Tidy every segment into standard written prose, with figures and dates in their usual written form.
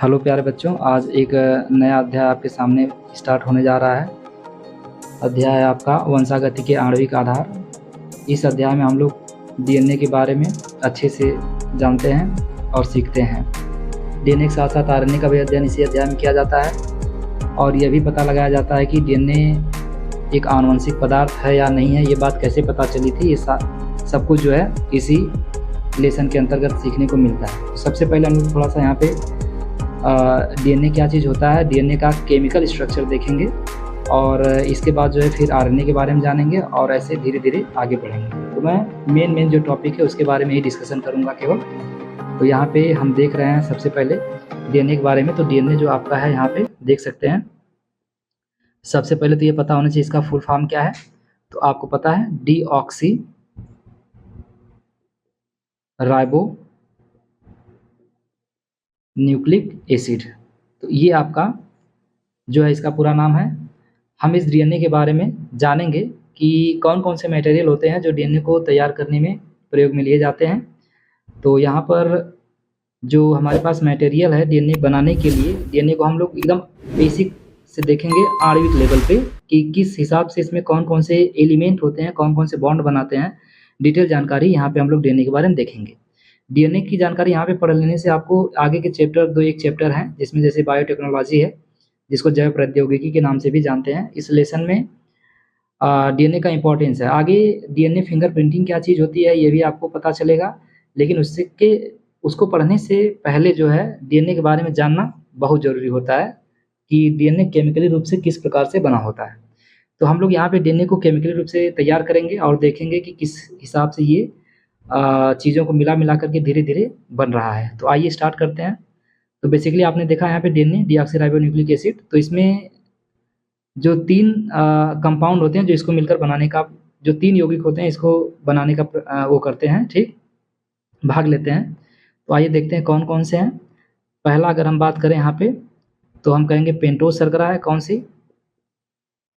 Hello प्यारे बच्चों, आज एक नया अध्याय आपके सामने स्टार्ट होने जा रहा है। अध्याय है आपका वंशागति के आणविक आधार। इस अध्याय में हम लोग डीएनए के बारे में अच्छे से जानते हैं और सीखते हैं। डीएनए के साथ साथ आरएनए का भी अध्ययन इसी अध्याय में किया जाता है और यह भी पता लगाया जाता है कि डीएनए एक आनुवंशिक पदार्थ है या नहीं है। ये बात कैसे पता चली थी, ये सब कुछ जो है इसी लेसन के अंतर्गत सीखने को मिलता है। सबसे पहले हम लोग थोड़ा सा यहाँ पे डीएनए क्या चीज़ होता है, डीएनए का केमिकल स्ट्रक्चर देखेंगे और इसके बाद जो है फिर आरएनए के बारे में जानेंगे और ऐसे धीरे धीरे आगे बढ़ेंगे। तो मैं मेन जो टॉपिक है उसके बारे में ही डिस्कशन करूँगा केवल। तो यहाँ पे हम देख रहे हैं सबसे पहले डीएनए के बारे में। तो डीएनए जो आपका है यहाँ पे देख सकते हैं। सबसे पहले तो ये पता होना चाहिए इसका फुल फॉर्म क्या है। तो आपको पता है डीऑक्सी राइबो न्यूक्लिक एसिड। तो ये आपका जो है इसका पूरा नाम है। हम इस डीएनए के बारे में जानेंगे कि कौन कौन से मटेरियल होते हैं जो डीएनए को तैयार करने में प्रयोग में लिए जाते हैं। तो यहाँ पर जो हमारे पास मटेरियल है डीएनए बनाने के लिए, डीएनए को हम लोग एकदम बेसिक से देखेंगे आणविक लेवल पे कि किस हिसाब से इसमें कौन कौन से एलिमेंट होते हैं, कौन कौन से बॉन्ड बनाते हैं। डिटेल जानकारी यहाँ पे हम लोग डीएनए के बारे में देखेंगे। डीएनए की जानकारी यहाँ पे पढ़ लेने से आपको आगे के चैप्टर एक चैप्टर हैं जिसमें जैसे बायोटेक्नोलॉजी है, जिसको जैव प्रौद्योगिकी के नाम से भी जानते हैं। इस लेसन में डीएनए का इंपॉर्टेंस है। आगे डीएनए फिंगरप्रिंटिंग क्या चीज़ होती है ये भी आपको पता चलेगा, लेकिन उसको पढ़ने से पहले जो है डीएनए के बारे में जानना बहुत ज़रूरी होता है कि डीएनए केमिकली रूप से किस प्रकार से बना होता है। तो हम लोग यहाँ पे डीएनए को केमिकली रूप से तैयार करेंगे और देखेंगे कि किस हिसाब से ये चीज़ों को मिला करके धीरे धीरे बन रहा है। तो आइए स्टार्ट करते हैं। तो बेसिकली आपने देखा यहाँ पे डीएनए डीऑक्सीराइबोन्यूक्लिक एसिड। तो इसमें जो 3 कंपाउंड होते हैं जो इसको मिलकर बनाने का, जो 3 यौगिक होते हैं इसको बनाने का वो करते हैं, ठीक, भाग लेते हैं। तो आइए देखते हैं कौन कौन से हैं। पहला अगर हम बात करें यहाँ पे तो हम कहेंगे पेंटोज शर्करा है। कौन सी?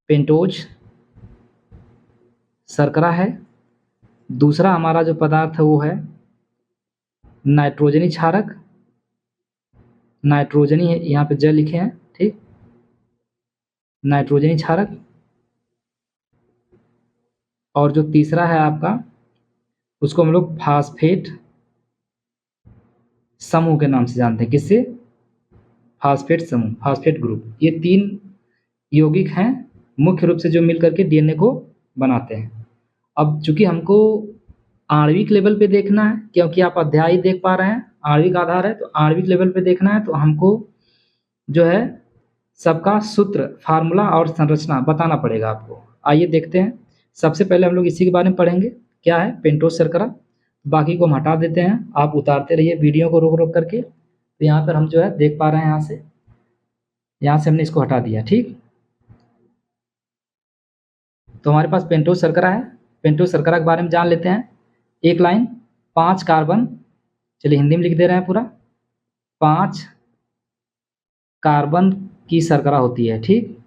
पेंटोज शर्करा है। दूसरा हमारा जो पदार्थ है वो है नाइट्रोजनी क्षारक। नाइट्रोजनी है, यहाँ पे ज लिखे हैं, ठीक, नाइट्रोजनी क्षारक। और जो तीसरा है आपका उसको हम लोग फास्फेट समूह के नाम से जानते हैं। किससे? फास्फेट समूह, फास्फेट ग्रुप। ये 3 यौगिक हैं मुख्य रूप से जो मिल करके डीएनए को बनाते हैं। अब चूंकि हमको आणविक लेवल पे देखना है, क्योंकि आप अध्याय देख पा रहे हैं आणविक आधार है, तो आणविक लेवल पे देखना है तो हमको जो है सबका सूत्र, फार्मूला और संरचना बताना पड़ेगा आपको। आइए देखते हैं। सबसे पहले हम लोग इसी के बारे में पढ़ेंगे, क्या है पेंटोज शर्करा। बाकी को हम हटा देते हैं, आप उतारते रहिए वीडियो को रोक रोक करके। तो यहाँ पर हम जो है देख पा रहे हैं, यहाँ से हमने इसको हटा दिया, ठीक। तो हमारे पास पेंटोज शर्करा है। पेंटोज शर्करा के बारे में जान लेते हैं। एक लाइन 5 कार्बन, चलिए हिंदी में लिख दे रहे हैं पूरा, 5 कार्बन की शर्करा होती है, ठीक।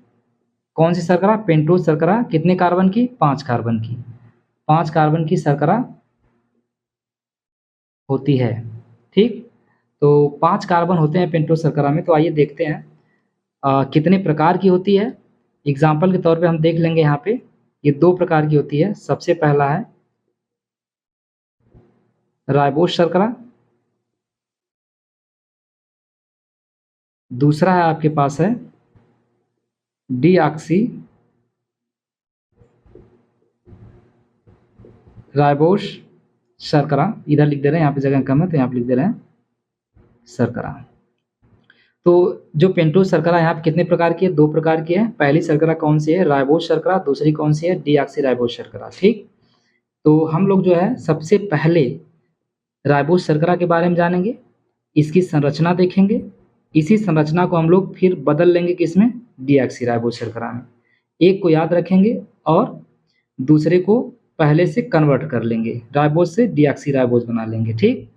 कौन सी शर्करा? पेंटोज शर्करा। कितने कार्बन की? 5 कार्बन की। 5 कार्बन की शर्करा होती है, ठीक। तो 5 कार्बन होते हैं पेंटोज शर्करा में। तो आइए देखते हैं कितने प्रकार की होती है। एग्जाम्पल के तौर पे हम देख लेंगे यहाँ पे, ये 2 प्रकार की होती है। सबसे पहला है राइबोज शर्करा, दूसरा है आपके पास है डीऑक्सी राइबोज शर्करा। इधर लिख दे रहे हैं, यहाँ पे जगह कम है तो यहाँ पे लिख दे रहे हैं शर्करा। तो जो पेंटोज शर्करा यहाँ पे कितने प्रकार की है? 2 प्रकार की है। पहली शर्करा कौन सी है? राइबोज शर्करा। दूसरी कौन सी है? डीऑक्सी राइबोज शर्करा, ठीक। तो हम लोग जो है सबसे पहले राइबोज शर्करा के बारे में जानेंगे, इसकी संरचना देखेंगे। इसी संरचना को हम लोग फिर बदल लेंगे किसमें? डीऑक्सी राइबोज शर्करा में। एक को याद रखेंगे और दूसरे को पहले से कन्वर्ट कर लेंगे, राइबोज से डीऑक्सी राइबोज बना लेंगे, ठीक।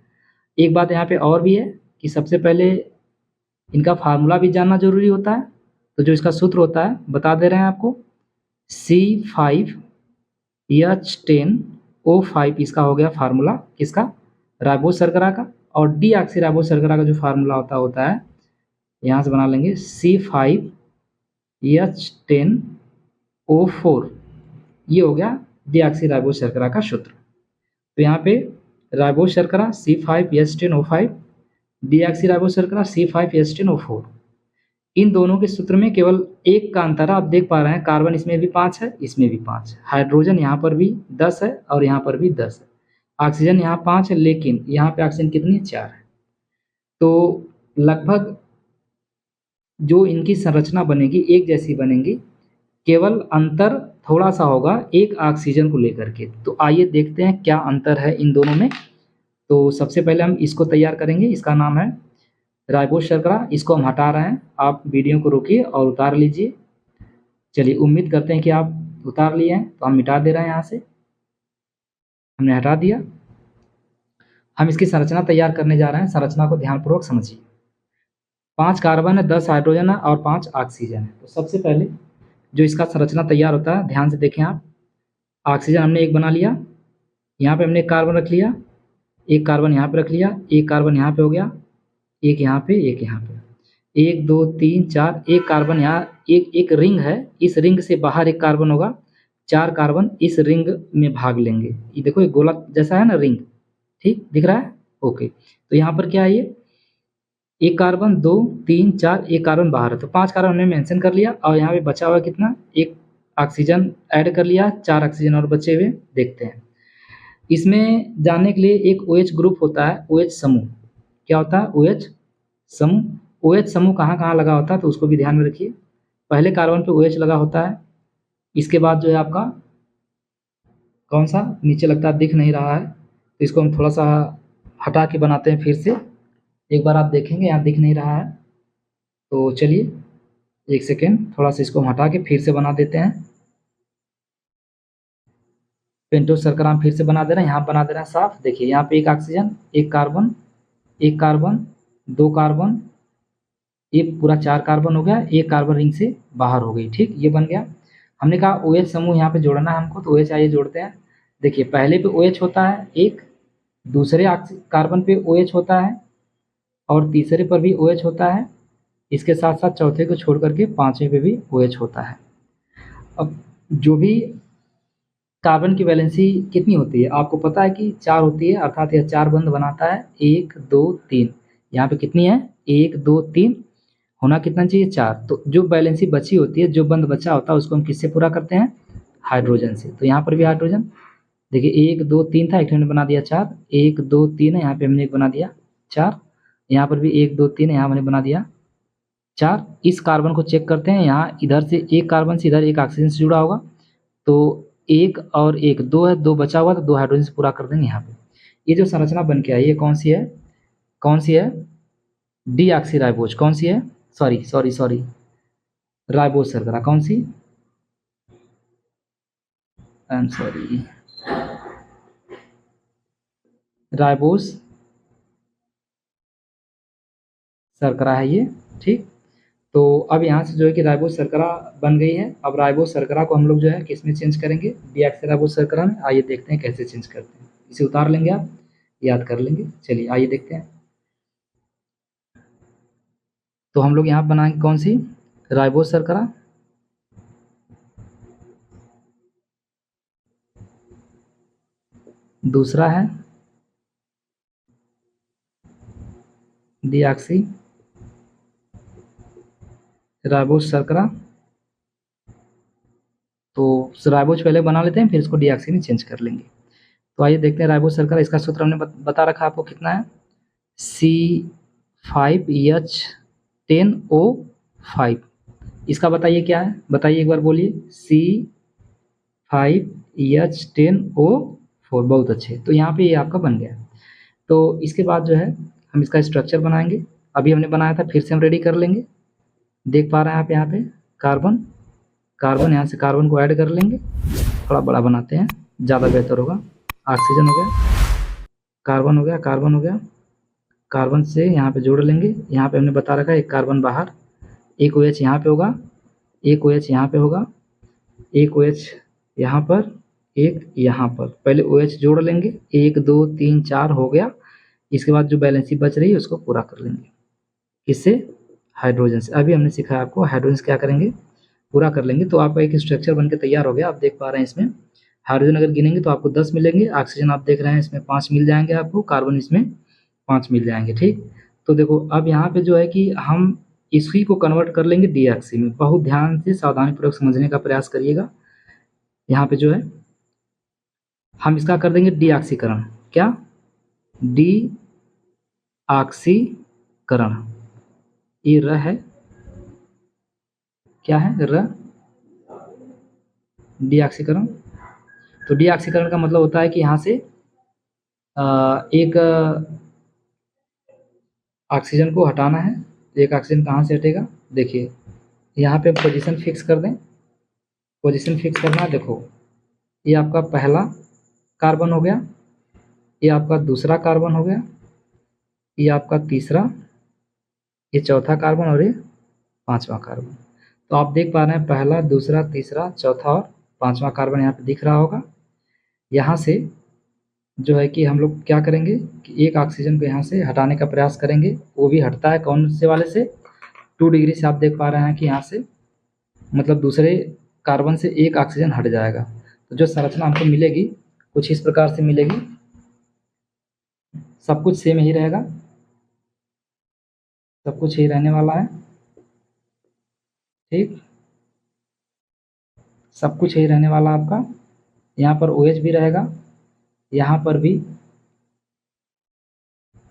एक बात यहाँ पे और भी है कि सबसे पहले इनका फार्मूला भी जानना जरूरी होता है। तो जो इसका सूत्र होता है बता दे रहे हैं आपको, C5H10O5 इसका हो गया फार्मूला, किसका? राइबोज शर्करा का। और डीऑक्सी राइबोज शर्करा का जो फार्मूला होता है यहाँ से बना लेंगे C5H10O4, ये हो गया डीऑक्सीराइबोस शर्करा का सूत्र। तो यहाँ पे राइबोस शर्करा C5H10O5, डीऑक्सीराइबोस शर्करा C5H10O4। इन दोनों के सूत्र में केवल एक का अंतर है, आप देख पा रहे हैं कार्बन इसमें भी 5 है, इसमें भी 5 है, हाइड्रोजन यहाँ पर भी 10 है और यहाँ पर भी 10 है, ऑक्सीजन यहाँ 5 है, लेकिन यहाँ पे ऑक्सीजन कितनी है, 4 है। तो लगभग जो इनकी संरचना बनेगी एक जैसी बनेगी, केवल अंतर थोड़ा सा होगा एक ऑक्सीजन को लेकर के। तो आइए देखते हैं क्या अंतर है इन दोनों में। तो सबसे पहले हम इसको तैयार करेंगे, इसका नाम है राइबोस शर्करा। इसको हम हटा रहे हैं, आप वीडियो को रोकिए और उतार लीजिए। चलिए, उम्मीद करते हैं कि आप उतार लिए हैं, तो हम मिटा दे रहे हैं, यहाँ से हमने हटा दिया। हम इसकी संरचना तैयार करने जा रहे हैं, संरचना को ध्यानपूर्वक समझिए। 5 कार्बन है, 10 हाइड्रोजन है और 5 ऑक्सीजन है। तो सबसे पहले जो इसका संरचना तैयार होता है, ध्यान से देखें आप। ऑक्सीजन हमने एक बना लिया, यहाँ पे हमने एक कार्बन रख लिया, एक कार्बन यहाँ पे रख लिया, एक कार्बन यहाँ पे हो गया, एक यहाँ पे, एक यहाँ पे, 1 2 3 4, एक कार्बन यहाँ, एक रिंग है, इस रिंग से बाहर एक कार्बन होगा, 4 कार्बन इस रिंग में भाग लेंगे। ये देखो, एक गोला जैसा है ना रिंग, ठीक दिख रहा है, ओके। तो यहाँ पर क्या है, ये एक कार्बन, 2 3 4, एक कार्बन बाहर है, तो 5 कार्बन हमने मेंशन कर लिया। और यहाँ पे बचा हुआ कितना, एक ऑक्सीजन ऐड कर लिया, 4 ऑक्सीजन और बचे हुए देखते हैं। इसमें जानने के लिए एक OH ग्रुप होता है, OH समूह। क्या होता है, OH समूह। OH समूह कहाँ कहाँ लगा होता है, तो उसको भी ध्यान में रखिए। पहले कार्बन पे OH लगा होता है, इसके बाद जो है आपका कौन सा नीचे लगता है, दिख नहीं रहा है, तो इसको हम थोड़ा सा हटा के बनाते हैं फिर से। एक बार आप देखेंगे यहाँ दिख नहीं रहा है, तो चलिए एक सेकेंड, थोड़ा सा इसको हम हटा के फिर से बना देते हैं। पेंटोस शर्करा हम फिर से बना दे रहे हैं, यहाँ बना दे रहे हैं साफ। देखिए यहाँ पे एक ऑक्सीजन, एक कार्बन, एक कार्बन, 2 कार्बन, ये पूरा 4 कार्बन हो गया, एक कार्बन रिंग से बाहर हो गई, ठीक, ये बन गया। हमने कहा OH समूह यहाँ पे जोड़ना है हमको, तो OH आइए जोड़ते हैं। देखिए पहले पे OH होता है एक, दूसरे कार्बन पे OH होता है और तीसरे पर भी OH होता है, इसके साथ साथ चौथे को छोड़ करके 5वें पे भी OH होता है। अब जो भी कार्बन की वैलेंसी कितनी होती है, आपको पता है कि 4 होती है, अर्थात यह 4 बंध बनाता है, 1 2 3। यहाँ पे कितनी है, 1 2 3, होना कितना चाहिए, 4। तो जो बैलेंसी बची होती है, जो बंध बचा होता है, उसको हम किससे पूरा करते हैं, हाइड्रोजन से। तो यहाँ पर भी हाइड्रोजन, देखिए 1 2 3 था, एक हमने बना दिया 4, 1 2 3 है, यहाँ पे हमने एक बना दिया 4, यहाँ पर भी 1 2 3 है, यहाँ हमने बना दिया 4। इस कार्बन को चेक करते हैं, यहाँ इधर से एक कार्बन से इधर एक ऑक्सीजन से जुड़ा होगा, तो 1 और 1 2 है, 2 बचा हुआ, तो 2 हाइड्रोजन से पूरा कर देंगे यहाँ पे। ये जो संरचना बन के आई, ये कौन सी है, कौन सी है, डीऑक्सीराइबोस। कौन सी है, सॉरी राइबोस शर्करा, कौन सी, आई एम सॉरी, राइबोस शर्करा है ये, ठीक। तो अब यहाँ से जो है कि राइबोस शर्करा बन गई है। अब राइबोस शर्करा को हम लोग जो है किस में चेंज करेंगे, डीऑक्सीराइबोस शर्करा में। आइए देखते हैं कैसे चेंज करते हैं, इसे उतार लेंगे, आप याद कर लेंगे। चलिए आइए देखते हैं। तो हम लोग यहाँ बनाएंगे कौन सी, राइबोस शर्करा, दूसरा है डीऑक्सी राइबोस शर्करा। तो राइबोस पहले बना लेते हैं, फिर इसको डीऑक्सी में चेंज कर लेंगे। तो आइए देखते हैं राइबोस शर्करा, इसका सूत्र हमने बता रखा आपको कितना है, C5H10O5। इसका बताइए क्या है, बताइए एक बार बोलिए, C5H10O4, बहुत अच्छे। तो यहाँ पे ये आपका बन गया। तो इसके बाद जो है हम इसका स्ट्रक्चर बनाएंगे, अभी हमने बनाया था, फिर से हम रेडी कर लेंगे। देख पा रहे हैं आप यहाँ पे कार्बन, यहाँ से कार्बन को ऐड कर लेंगे, थोड़ा बड़ा बनाते हैं, ज़्यादा बेहतर होगा। ऑक्सीजन हो गया, कार्बन हो गया, कार्बन से यहाँ पे जोड़ लेंगे। यहाँ पे हमने बता रखा है एक कार्बन बाहर, एक OH यहाँ पे होगा, एक OH यहाँ पे होगा, एक OH यहाँ पर, एक यहाँ पर। पहले OH जोड़ लेंगे, 1 2 3 4 हो गया। इसके बाद जो बैलेंसी बच रही है उसको पूरा कर लेंगे, किससे, हाइड्रोजन से। अभी हमने सीखा है आपको हाइड्रोजन से क्या करेंगे, पूरा कर लेंगे तो आपका एक स्ट्रक्चर बनके तैयार हो गया। आप देख पा रहे हैं इसमें हाइड्रोजन अगर गिनेंगे तो आपको 10 मिलेंगे, ऑक्सीजन आप देख रहे हैं इसमें 5 मिल जाएंगे आपको, कार्बन इसमें 5 मिल जाएंगे। ठीक, तो देखो अब यहाँ पे जो है कि हम इसी को कन्वर्ट कर लेंगे डीऑक्सी में। बहुत ध्यान से सावधानीपूर्वक समझने का प्रयास करिएगा। यहाँ पे जो है हम इसका कर देंगे डीऑक्सीकरण। क्या, डीऑक्सीकरण। ये र है, क्या है, र, डीऑक्सीकरण। तो डीऑक्सीकरण का मतलब होता है कि यहाँ से एक ऑक्सीजन को हटाना है। एक ऑक्सीजन कहाँ से हटेगा, देखिए यहाँ पे पोजीशन फिक्स कर दें। पोजीशन फिक्स करना है, देखो ये आपका पहला कार्बन हो गया, ये आपका दूसरा कार्बन हो गया, ये आपका तीसरा, ये चौथा कार्बन और ये पांचवा कार्बन। तो आप देख पा रहे हैं पहला, दूसरा, तीसरा, चौथा और पांचवा कार्बन यहाँ पे दिख रहा होगा। यहाँ से जो है कि हम लोग क्या करेंगे कि एक ऑक्सीजन को यहाँ से हटाने का प्रयास करेंगे। वो भी हटता है कौन से वाले से, 2 डिग्री से। आप देख पा रहे हैं कि यहाँ से मतलब दूसरे कार्बन से एक ऑक्सीजन हट जाएगा। तो जो संरचना हमको मिलेगी कुछ इस प्रकार से मिलेगी। सब कुछ सेम ही रहेगा, सब कुछ ही रहने वाला है। ठीक, सब कुछ यही रहने वाला आपका। यहाँ पर OH भी रहेगा, यहाँ पर भी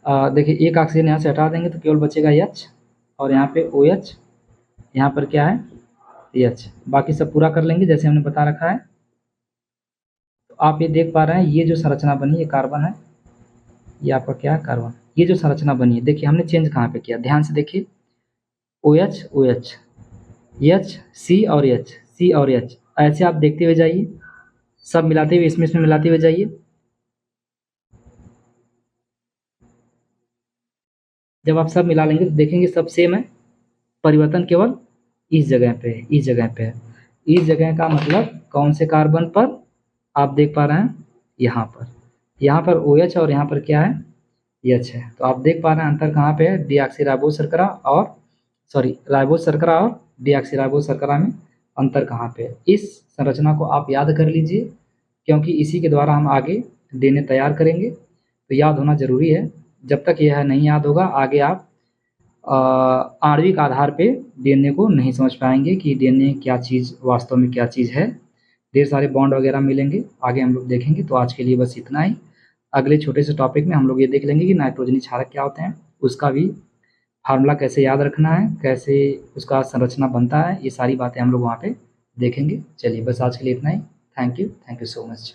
देखिए एक ऑक्सीजन यहाँ से हटा देंगे तो केवल बचेगा H, और यहाँ पे OH, यहाँ पर क्या है, H। बाकी सब पूरा कर लेंगे जैसे हमने बता रखा है। तो आप ये देख पा रहे हैं ये जो संरचना बनी, ये कार्बन है, ये आपका क्या है, कार्बन। ये जो संरचना बनी है, देखिए हमने चेंज कहाँ पे किया, ध्यान से देखिए। OH OH, H C और H, C और H, ऐसे आप देखते हुए जाइए, सब मिलाते हुए इसमें मिलाते हुए जाइए। जब आप सब मिला लेंगे तो देखेंगे सब सेम है, परिवर्तन केवल इस जगह पे है, इस जगह पे है। इस जगह का मतलब कौन से कार्बन पर, आप देख पा रहे हैं यहाँ पर OH और यहाँ पर क्या है, H है। तो आप देख पा रहे हैं अंतर कहाँ पे है, डीऑक्सीराइबोस शर्करा और राइबोस शर्करा और डीऑक्सीराइबोस शर्करा में अंतर कहाँ पे है। इस संरचना को आप याद कर लीजिए, क्योंकि इसी के द्वारा हम आगे DNA तैयार करेंगे। तो याद होना जरूरी है। जब तक यह नहीं याद होगा आगे आप आणविक आधार पे DNA को नहीं समझ पाएंगे कि DNA क्या चीज़, वास्तव में क्या चीज़ है। ढेर सारे बॉन्ड वगैरह मिलेंगे, आगे हम लोग देखेंगे। तो आज के लिए बस इतना ही। अगले छोटे से टॉपिक में हम लोग ये देख लेंगे कि नाइट्रोजनी क्षारक क्या होते हैं, उसका भी फार्मूला कैसे याद रखना है, कैसे उसका संरचना बनता है, ये सारी बातें हम लोग वहाँ पे देखेंगे। चलिए बस आज के लिए इतना ही। Thank you so much.